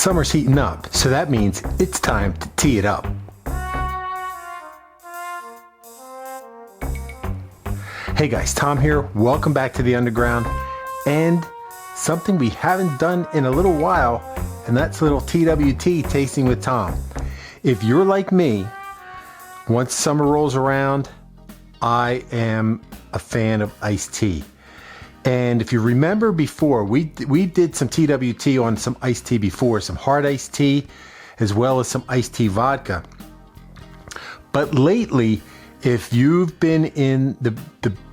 Summer's heating up, so that means it's time to tee it up. Hey guys, Tom here. Welcome back to the Underground, and something we haven't done in a little while, and that's a little TWT, Tasting with Tom. If you're like me, once summer rolls around, I am a fan of iced tea. And if you remember before, we did some TWT on some iced tea before, some hard iced tea, as well as some iced tea vodka. But lately, if you've been in the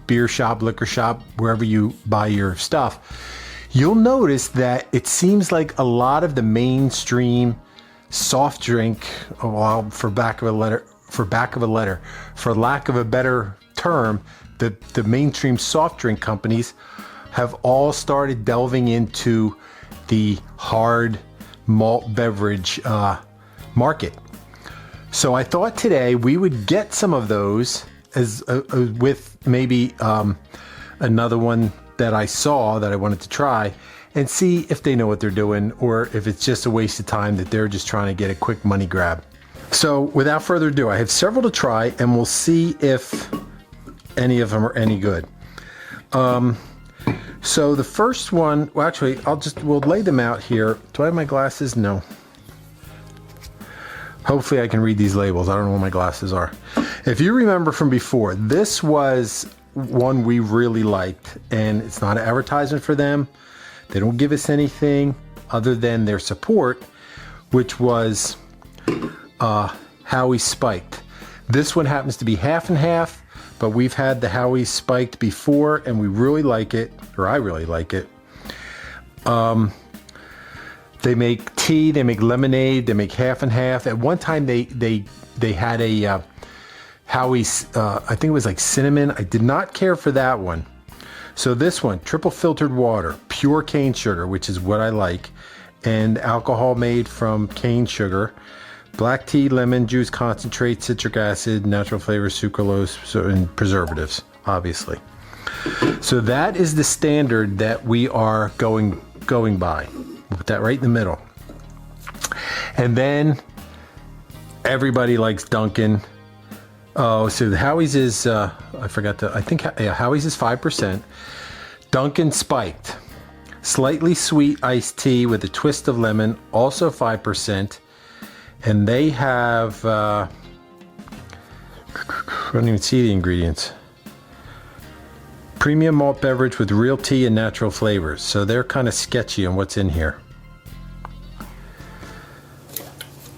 beer shop, liquor shop, wherever you buy your stuff, you'll notice that it seems like a lot of the mainstream soft drink, well, for lack of a better term, the mainstream soft drink companies have all started delving into the hard malt beverage market. So I thought today we would get some of those as with maybe another one that I saw that I wanted to try, and see if they know what they're doing or if it's just a waste of time that they're just trying to get a quick money grab. So without further ado, I have several to try, and we'll see if any of them are any good. So the first one, well, actually, we'll lay them out here. Do I have my glasses? No. Hopefully I can read these labels. I don't know what my glasses are. If you remember from before, this was one we really liked, and it's not an advertisement for them. They don't give us anything other than their support, which was Howie Spiked. This one happens to be half and half, but we've had the Howie Spiked before, and we really like it, or I really like it. They make tea, they make lemonade, they make half and half. At one time, they had a Howie's, I think it was like cinnamon. I did not care for that one. So this one, triple filtered water, pure cane sugar, which is what I like, and alcohol made from cane sugar, black tea, lemon juice concentrate, citric acid, natural flavors, sucralose, and preservatives, obviously. So that is the standard that we are going by. Put that right in the middle. And then everybody likes Dunkin'. Oh, so the Howie's is, Howie's is 5%. Dunkin' Spiked. Slightly sweet iced tea with a twist of lemon, also 5%. And they have, I don't even see the ingredients. Premium malt beverage with real tea and natural flavors. So they're kind of sketchy on what's in here.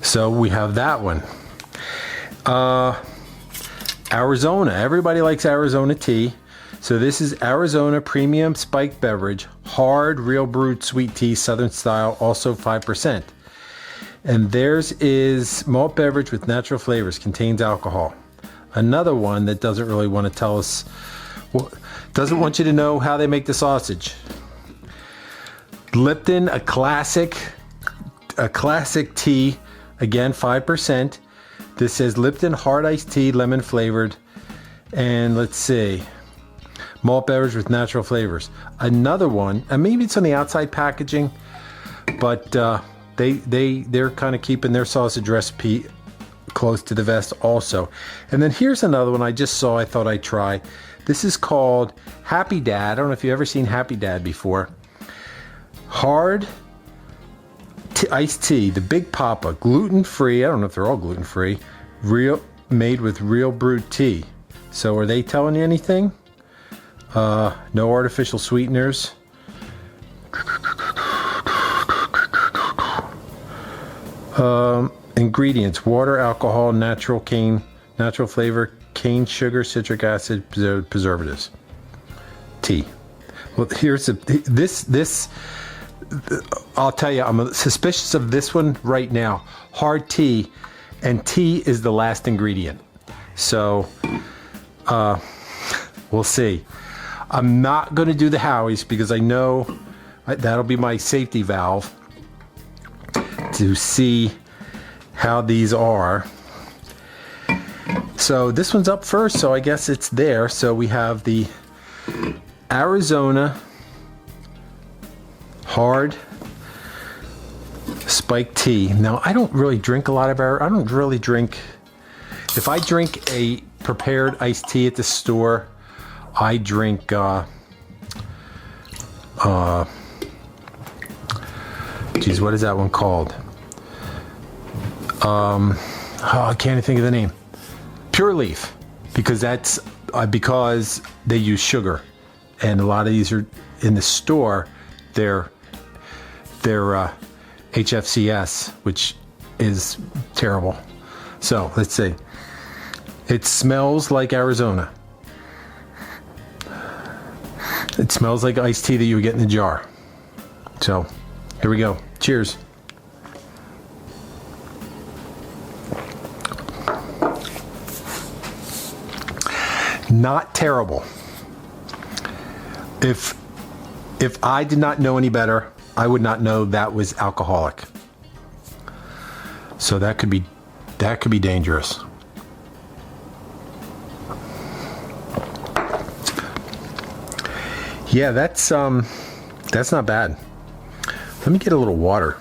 So we have that one. Arizona. Everybody likes Arizona tea. So this is Arizona Premium Spiked Beverage, hard, real brewed sweet tea, Southern style, also 5%. And theirs is malt beverage with natural flavors, contains alcohol. Another one that doesn't really want to tell us, doesn't want you to know how they make the sausage. Lipton, a classic tea, again 5%. This says Lipton hard iced tea, lemon flavored, and let's see, malt beverage with natural flavors. Another one, and maybe it's on the outside packaging, but they're kind of keeping their sausage recipe close to the vest also. And then here's another one I just saw, I thought I'd try. This is called Happy Dad. I don't know if you've ever seen Happy Dad before. Hard iced tea, the Big Papa, gluten-free. I don't know if they're all gluten-free. Made with real brewed tea. So are they telling you anything? No artificial sweeteners. Ingredients: water, alcohol, natural flavor, cane sugar, citric acid, preservatives. Tea. Well, here's this. I'll tell you, I'm suspicious of this one right now. Hard tea, and tea is the last ingredient. So, we'll see. I'm not going to do the Howie's because I know that'll be my safety valve to see how these are. So this one's up first, so I guess it's there. So we have the Arizona hard spiked tea. Now, I don't really drink a lot of I don't really drink. If I drink a prepared iced tea at the store, I drink geez, what is that one called? I can't even think of the name. Pure Leaf, because that's because they use sugar, and a lot of these are in the store. They're HFCS, which is terrible. So let's see. It smells like Arizona. It smells like iced tea that you would get in a jar. So here we go. Cheers. Not terrible. If I did not know any better, I would not know that was alcoholic. So that could be dangerous. Yeah, that's not bad. Let me get a little water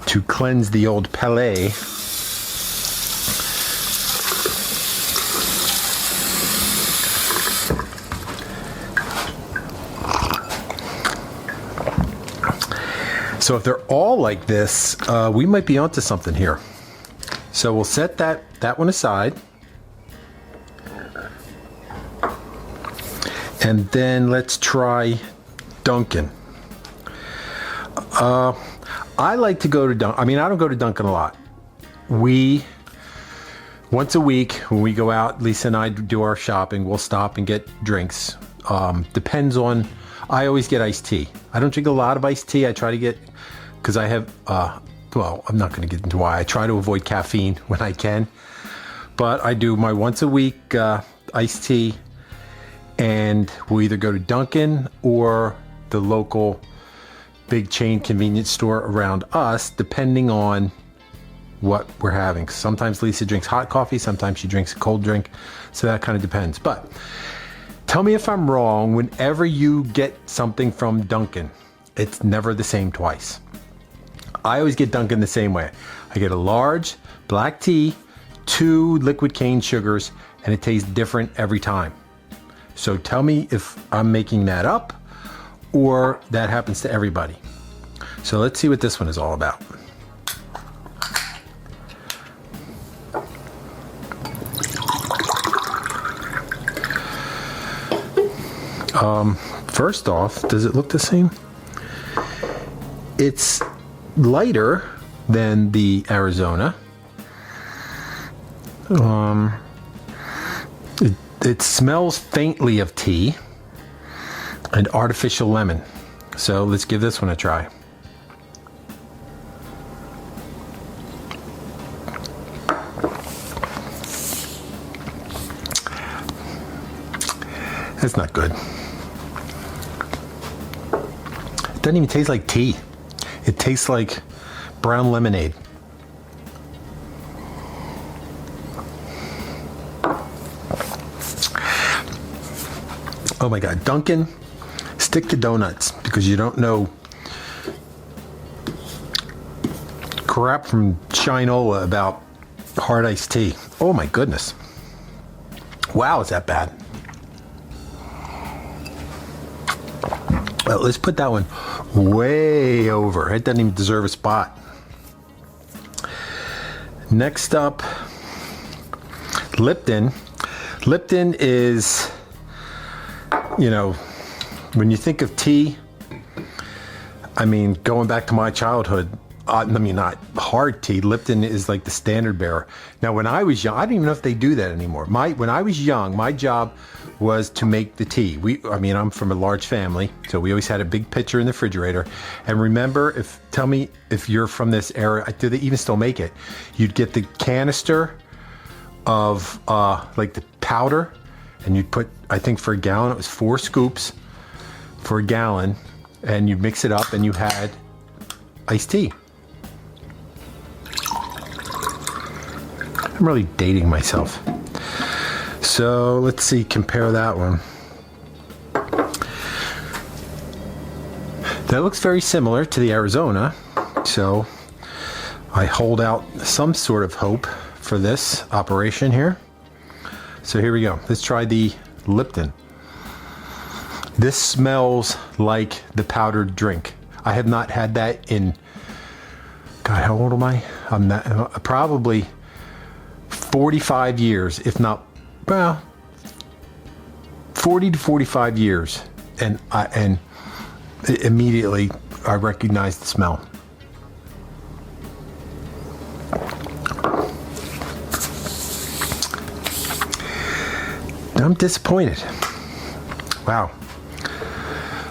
to cleanse the old palate. So if they're all like this, we might be onto something here. So we'll set that one aside. And then let's try Dunkin'. I like to go to Dunkin'. I mean, I don't go to Dunkin' a lot. Once a week when we go out, Lisa and I do our shopping, we'll stop and get drinks. Depends on, I always get iced tea. I don't drink a lot of iced tea. I try to get, because I have, well, I'm not going to get into why. I try to avoid caffeine when I can. But I do my once a week iced tea. And we'll either go to Dunkin' or the local big chain convenience store around us, depending on what we're having. Sometimes Lisa drinks hot coffee, sometimes she drinks a cold drink, so that kind of depends. But tell me if I'm wrong, whenever you get something from Dunkin', it's never the same twice. I always get Dunkin' the same way. I get a large black tea, 2 liquid cane sugars, and it tastes different every time. So tell me if I'm making that up or that happens to everybody. So let's see what this one is all about. First off, does it look the same? It's lighter than the Arizona. It smells faintly of tea and artificial lemon. So let's give this one a try. That's not good. It doesn't even taste like tea. It tastes like brown lemonade. Oh my God, Dunkin', stick to donuts because you don't know crap from Shinola about hard iced tea. Oh my goodness. Wow, is that bad? Well, let's put that one way over. It doesn't even deserve a spot. Next up, Lipton. Lipton is, you know, when you think of tea, I mean, going back to my childhood, I mean, not hard tea, Lipton is like the standard bearer. Now, when I was young, I don't even know if they do that anymore. When I was young, my job was to make the tea. I'm from a large family, so we always had a big pitcher in the refrigerator. And remember, tell me if you're from this era, do they even still make it? You'd get the canister of like the powder, and you'd put, I think for a gallon, it was 4 scoops for a gallon, and you mix it up and you had iced tea. I'm really dating myself. So let's see, compare that one. That looks very similar to the Arizona. So I hold out some sort of hope for this operation here. So here we go. Let's try the Lipton. This smells like the powdered drink. I have not had that in, God, how old am I? I'm not, probably 45 years, if not, well, 40 to 45 years. And immediately I recognize the smell. I'm disappointed. Wow.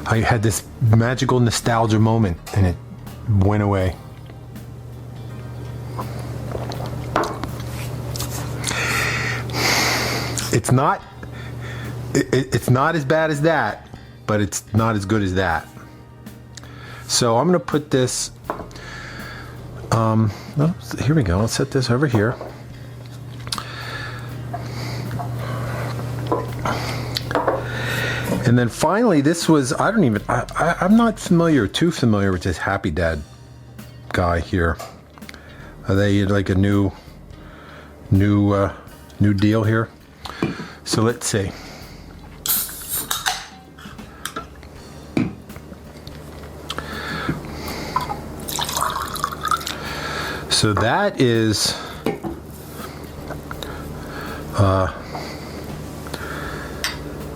I had this magical nostalgia moment and it went away. It's not as bad as that, but it's not as good as that. So I'm going to put this, here we go. I'll set this over here. And then finally, this was, I'm not too familiar with this Happy Dad guy here. Are they like a new deal here? So let's see. So that is,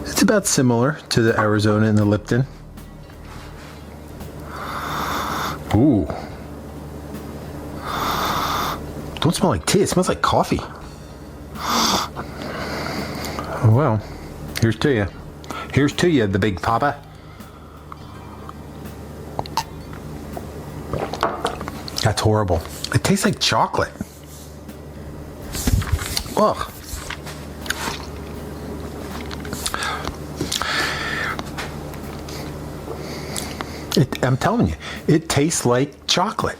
it's about similar to the Arizona and the Lipton. Ooh. Don't smell like tea, it smells like coffee. Oh, well, here's to you. Here's to you, the big papa. That's horrible. It tastes like chocolate. Ugh. I'm telling you, it tastes like chocolate.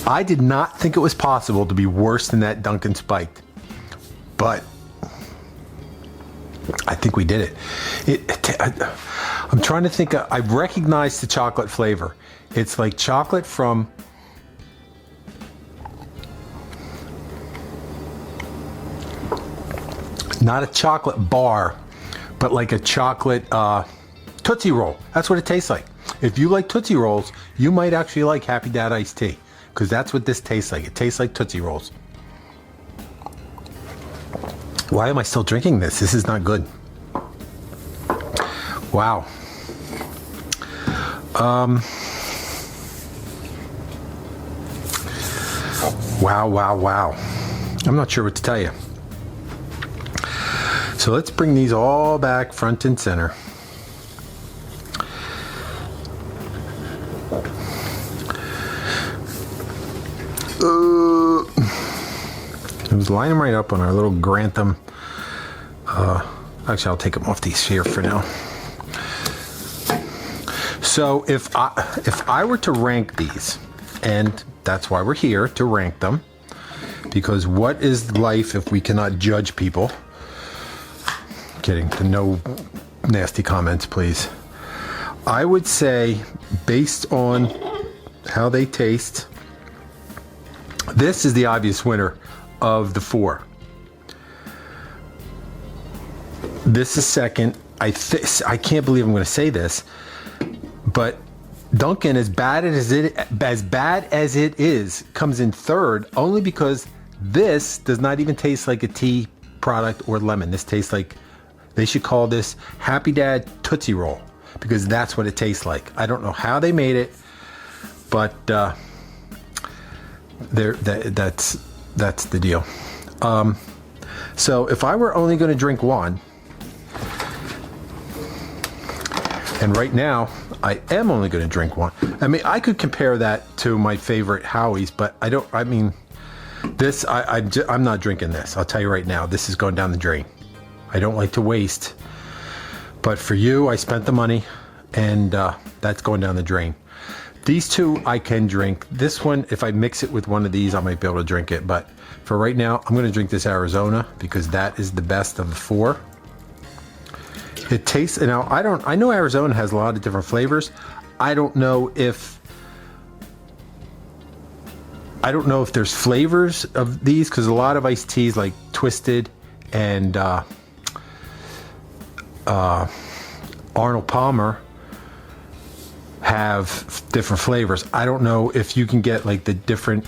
I did not think it was possible to be worse than that Dunkin' Spiked, but I think we did it. I'm trying to think. I recognize the chocolate flavor. It's like chocolate from not a chocolate bar, but like a chocolate Tootsie Roll. That's what it tastes like. If you like Tootsie Rolls, you might actually like Happy Dad iced tea, because that's what this tastes like. It tastes like Tootsie Rolls. Why am I still drinking this? This is not good. Wow. Wow. I'm not sure what to tell you. So let's bring these all back front and center. Let's line them right up on our little Grantham. Actually, I'll take them off these here for now. So if I were to rank these, and that's why we're here, to rank them, because what is life if we cannot judge people? Kidding, no nasty comments, please. I would say, based on how they taste, this is the obvious winner of the four. This is second. I can't believe I'm going to say this, but Dunkin', as bad as it is, comes in third only because this does not even taste like a tea product or lemon. This tastes like, they should call this Happy Dad Tootsie Roll, because that's what it tastes like. I don't know how they made it, but that's the deal. So if I were only going to drink one, and right now I am only going to drink one. I mean, I could compare that to my favorite Howie's, but I don't. I mean, this I'm not drinking this. I'll tell you right now, this is going down the drain. I don't like to waste, but for you, I spent the money, and that's going down the drain. These two I can drink. This one, if I mix it with one of these, I might be able to drink it. But for right now, I'm going to drink this Arizona because that is the best of the four. It tastes, you know, I know Arizona has a lot of different flavors. I don't know if there's flavors of these, because a lot of iced teas like Twisted and Arnold Palmer have different flavors. I don't know if you can get like the different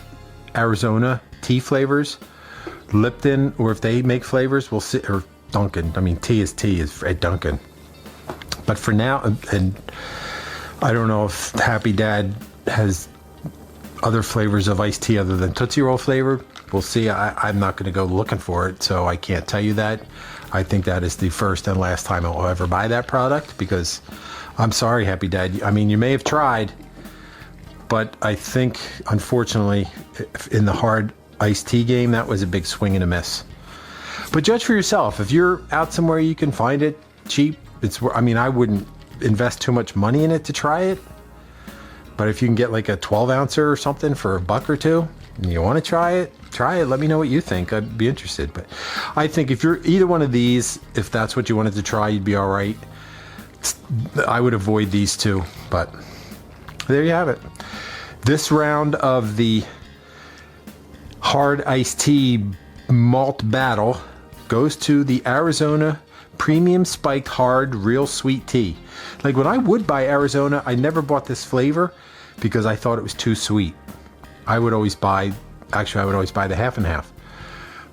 Arizona tea flavors, Lipton, or if they make flavors. We'll see. Or Dunkin'. I mean, tea is at Dunkin'. But for now, and I don't know if Happy Dad has other flavors of iced tea other than Tootsie Roll flavored. We'll see. I'm not going to go looking for it, so I can't tell you that. I think that is the first and last time I'll ever buy that product, because I'm sorry, Happy Dad. I mean, you may have tried, but I think, unfortunately, in the hard iced tea game, that was a big swing and a miss. But judge for yourself. If you're out somewhere you can find it cheap, I mean, I wouldn't invest too much money in it to try it. But if you can get like a 12-ouncer or something for $1 or $2, and you want to try it. Let me know what you think. I'd be interested. But I think if you're either one of these, if that's what you wanted to try, you'd be all right. I would avoid these two. But there you have it. This round of the hard iced tea malt battle goes to the Arizona Premium Spiked Hard Real Sweet Tea. Like, when I would buy Arizona, I never bought this flavor because I thought it was too sweet. I would always buy the half and half.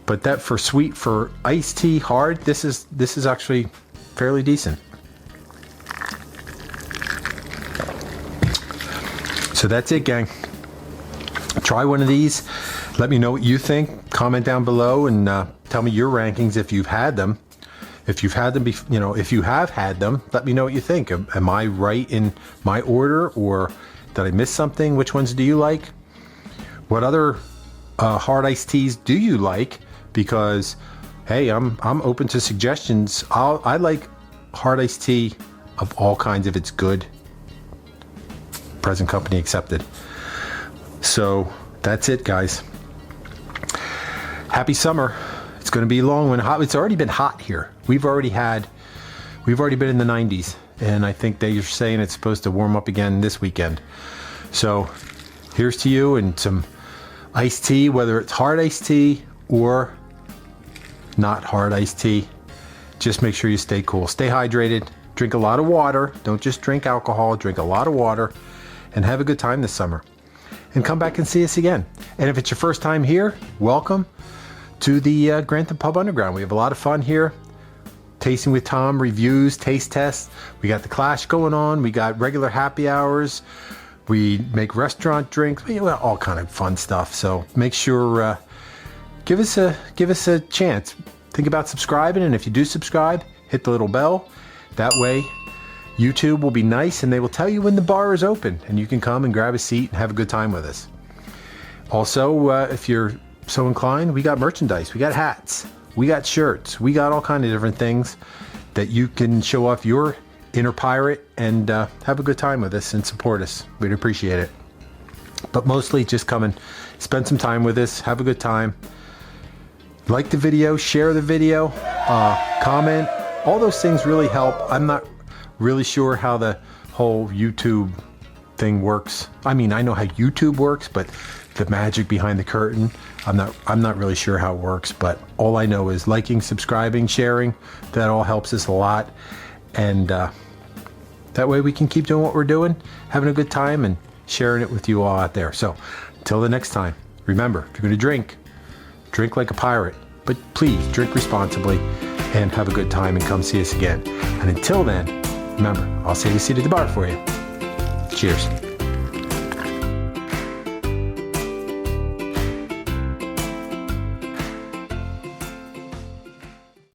But that for iced tea hard, this is actually fairly decent. So that's it, gang. Try one of these. Let me know what you think. Comment down below and tell me your rankings if you've had them. If you've had them, if you have had them, let me know what you think. Am I right in my order, or did I miss something? Which ones do you like? What other hard iced teas do you like? Because, hey, I'm open to suggestions. I like hard iced tea of all kinds if it's good. Present company accepted. So that's it, guys. Happy summer. It's going to be long when hot. It's already been hot here. We've already been in the 90s, and I think they're saying it's supposed to warm up again this weekend. So here's to you and some iced tea, whether it's hard iced tea or not hard iced tea. Just make sure you stay cool, stay hydrated, drink a lot of water. Don't just drink alcohol, drink a lot of water, and have a good time this summer. And come back and see us again. And if it's your first time here, welcome to the Grantham Pub Underground. We have a lot of fun here. Tasting with Tom, reviews, taste tests. We got the Clash going on. We got regular happy hours. We make restaurant drinks. We got all kind of fun stuff. So make sure, give us a chance. Think about subscribing, and if you do subscribe, hit the little bell. That way, YouTube will be nice, and they will tell you when the bar is open, and you can come and grab a seat and have a good time with us. Also, if you're so inclined, we got merchandise. We got hats. We got shirts. We got all kinds of different things that you can show off your inner pirate and have a good time with us and support us. We'd appreciate it. But mostly just come and spend some time with us. Have a good time. Like the video, share the video, comment. All those things really help. I'm not really sure how the whole YouTube thing works. I mean, I know how YouTube works, but the magic behind the curtain, I'm not really sure how it works. But all I know is liking, subscribing, sharing. That all helps us a lot, and that way we can keep doing what we're doing, having a good time, and sharing it with you all out there. So until the next time, remember, if you're going to drink like a pirate, but please drink responsibly and have a good time, and come see us again. And until then, remember, I'll save a seat at the bar for you. Cheers.